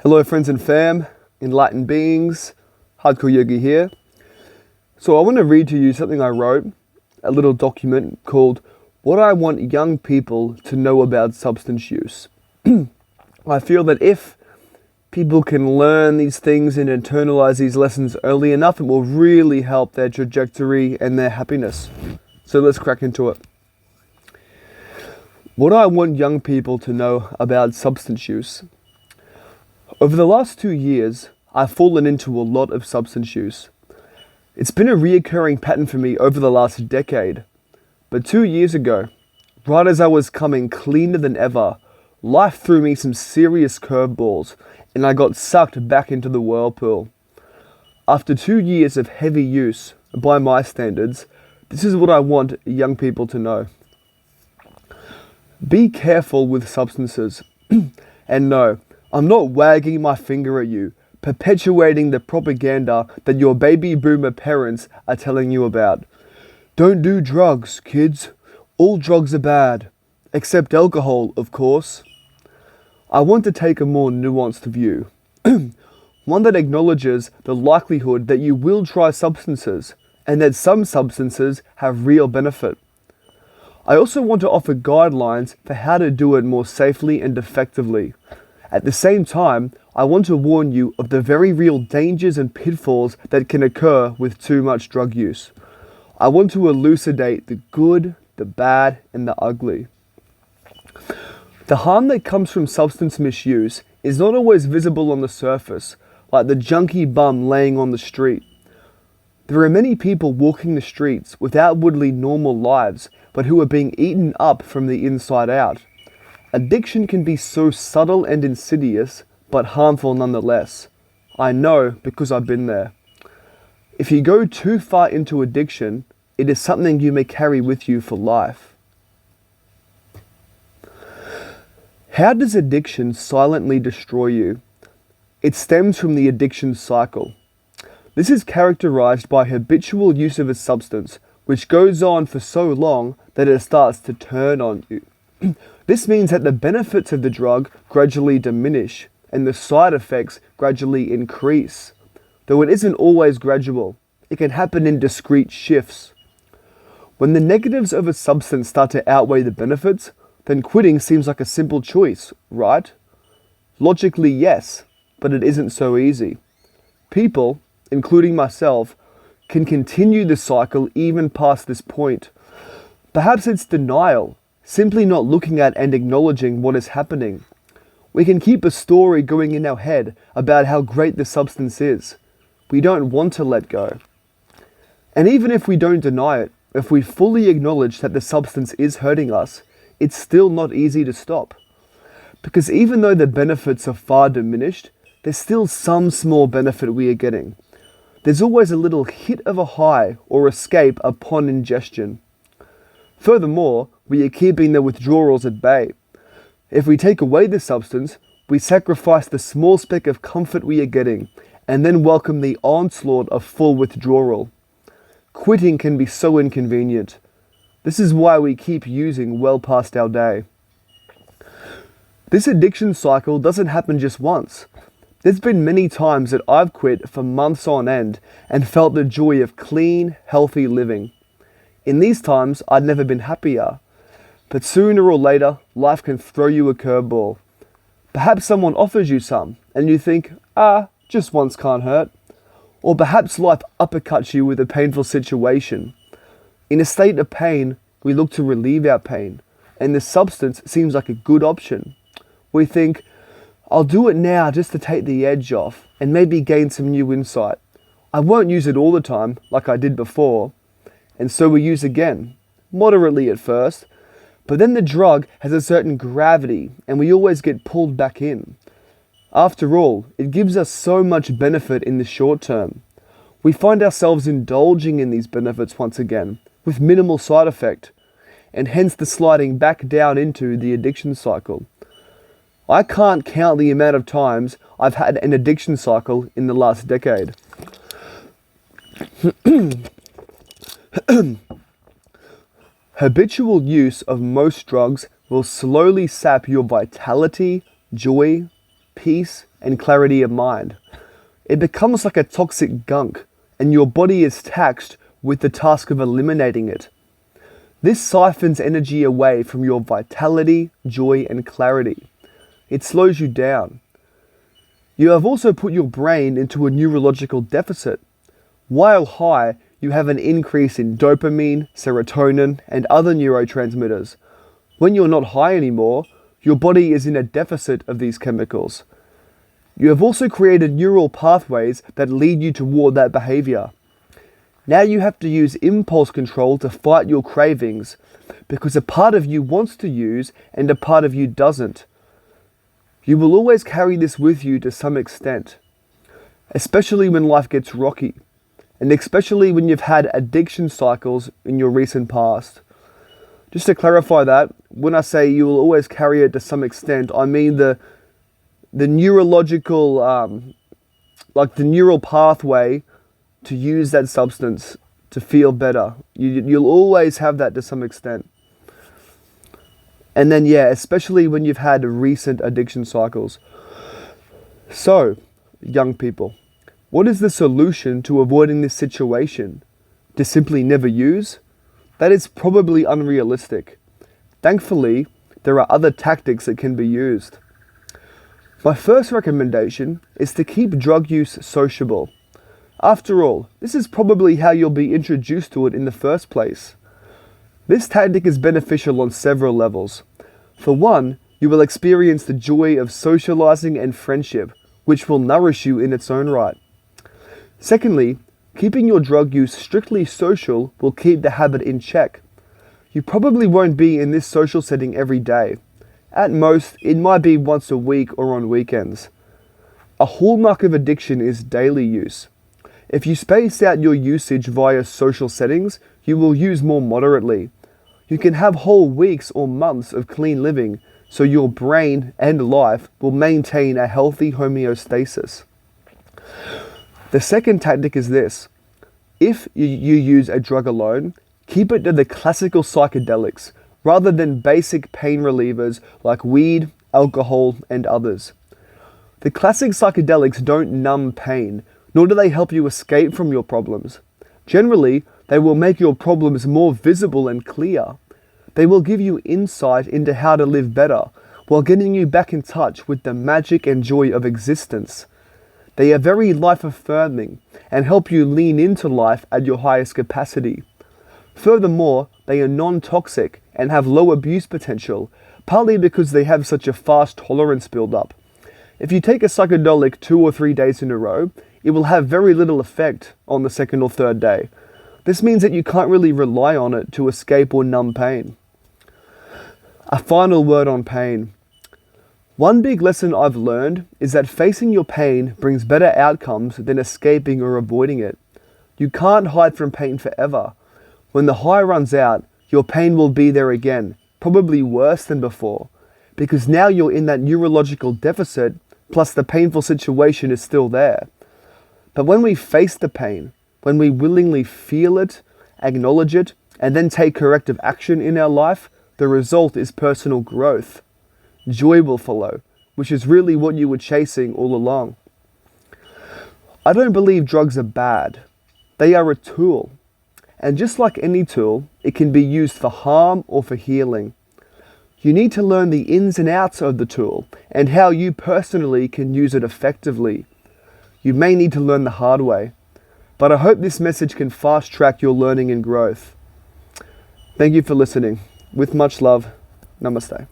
Hello friends and fam, enlightened beings, Hardcore Yogi here. So I want to read to you something I wrote, a little document called What I Want Young People to Know About Substance Use. I feel that if people can learn these things and internalize these lessons early enough, it will really help their trajectory and their happiness. So let's crack into it. What I want young people to know about substance use. Over the last 2 years, I've fallen into a lot of substance use. It's been a reoccurring pattern for me over the last decade. But 2 years ago, right as I was coming cleaner than ever, life threw me some serious curveballs and I got sucked back into the whirlpool. After 2 years of heavy use, by my standards, this is what I want young people to know. Be careful with substances. And no, I'm not wagging my finger at you, perpetuating the propaganda that your baby boomer parents are telling you about. Don't do drugs, kids. All drugs are bad. Except alcohol, of course. I want to take a more nuanced view. One that acknowledges the likelihood that you will try substances, and that some substances have real benefit. I also want to offer guidelines for how to do it more safely and effectively. At the same time, I want to warn you of the very real dangers and pitfalls that can occur with too much drug use. I want to elucidate the good, the bad, and the ugly. The harm that comes from substance misuse is not always visible on the surface, like the junkie bum laying on the street. There are many people walking the streets with outwardly normal lives, but who are being eaten up from the inside out. Addiction can be so subtle and insidious, but harmful nonetheless. I know because I've been there. If you go too far into addiction, it is something you may carry with you for life. How does addiction silently destroy you? It stems from the addiction cycle. This is characterized by habitual use of a substance, which goes on for so long that it starts to turn on you. This means that the benefits of the drug gradually diminish and the side effects gradually increase. Though it isn't always gradual, it can happen in discrete shifts. When the negatives of a substance start to outweigh the benefits, then quitting seems like a simple choice, right? Logically, yes, but it isn't so easy. People, including myself, can continue the cycle even past this point. Perhaps it's denial, simply not looking at and acknowledging what is happening. We can keep a story going in our head about how great the substance is. We don't want to let go. And even if we don't deny it, if we fully acknowledge that the substance is hurting us, it's still not easy to stop. Because even though the benefits are far diminished, there's still some small benefit we are getting. There's always a little hit of a high or escape upon ingestion. Furthermore, we are keeping the withdrawals at bay. If we take away the substance, we sacrifice the small speck of comfort we are getting, and then welcome the onslaught of full withdrawal. Quitting can be so inconvenient. This is why we keep using well past our day. This addiction cycle doesn't happen just once. There's been many times that I've quit for months on end and felt the joy of clean, healthy living. In these times, I'd never been happier. But sooner or later, life can throw you a curveball. Perhaps someone offers you some, and you think, just once can't hurt. Or perhaps life uppercuts you with a painful situation. In a state of pain, we look to relieve our pain, and the substance seems like a good option. We think, I'll do it now just to take the edge off, and maybe gain some new insight. I won't use it all the time, like I did before. And so we use again, moderately at first, but then the drug has a certain gravity and we always get pulled back in. After all, it gives us so much benefit in the short term. We find ourselves indulging in these benefits once again, with minimal side effect, and hence the sliding back down into the addiction cycle. I can't count the amount of times I've had an addiction cycle in the last decade. Habitual use of most drugs will slowly sap your vitality, joy, peace, and clarity of mind. It becomes like a toxic gunk, and your body is taxed with the task of eliminating it. This siphons energy away from your vitality, joy, and clarity. It slows you down. You have also put your brain into a neurological deficit. While high, you have an increase in dopamine, serotonin, and other neurotransmitters. When you're not high anymore, your body is in a deficit of these chemicals. You have also created neural pathways that lead you toward that behavior. Now you have to use impulse control to fight your cravings, because a part of you wants to use and a part of you doesn't. You will always carry this with you to some extent, especially when life gets rocky, and especially when you've had addiction cycles in your recent past. Just to clarify that, when I say you will always carry it to some extent, I mean the neurological, like the neural pathway to use that substance to feel better. You'll always have that to some extent. And then, especially when you've had recent addiction cycles. So, young people, what is the solution to avoiding this situation? To simply never use? That is probably unrealistic. Thankfully, there are other tactics that can be used. My first recommendation is to keep drug use sociable. After all, this is probably how you'll be introduced to it in the first place. This tactic is beneficial on several levels. For one, you will experience the joy of socializing and friendship, which will nourish you in its own right. Secondly, keeping your drug use strictly social will keep the habit in check. You probably won't be in this social setting every day. At most, it might be once a week or on weekends. A hallmark of addiction is daily use. If you space out your usage via social settings, you will use more moderately. You can have whole weeks or months of clean living, so your brain and life will maintain a healthy homeostasis. The second tactic is this. If you use a drug alone, keep it to the classical psychedelics, rather than basic pain relievers like weed, alcohol, and others. The classic psychedelics don't numb pain, nor do they help you escape from your problems. Generally, they will make your problems more visible and clear. They will give you insight into how to live better, while getting you back in touch with the magic and joy of existence. They are very life-affirming and help you lean into life at your highest capacity. Furthermore, they are non-toxic and have low abuse potential, partly because they have such a fast tolerance build-up. If you take a psychedelic 2 or 3 days in a row, it will have very little effect on the second or third day. This means that you can't really rely on it to escape or numb pain. A final word on pain. One big lesson I've learned is that facing your pain brings better outcomes than escaping or avoiding it. You can't hide from pain forever. When the high runs out, your pain will be there again, probably worse than before, because now you're in that neurological deficit, plus the painful situation is still there. But when we face the pain, when we willingly feel it, acknowledge it, and then take corrective action in our life, the result is personal growth. Joy will follow, which is really what you were chasing all along. I don't believe drugs are bad. They are a tool. And just like any tool, it can be used for harm or for healing. You need to learn the ins and outs of the tool and how you personally can use it effectively. You may need to learn the hard way, but I hope this message can fast track your learning and growth. Thank you for listening. With much love, namaste.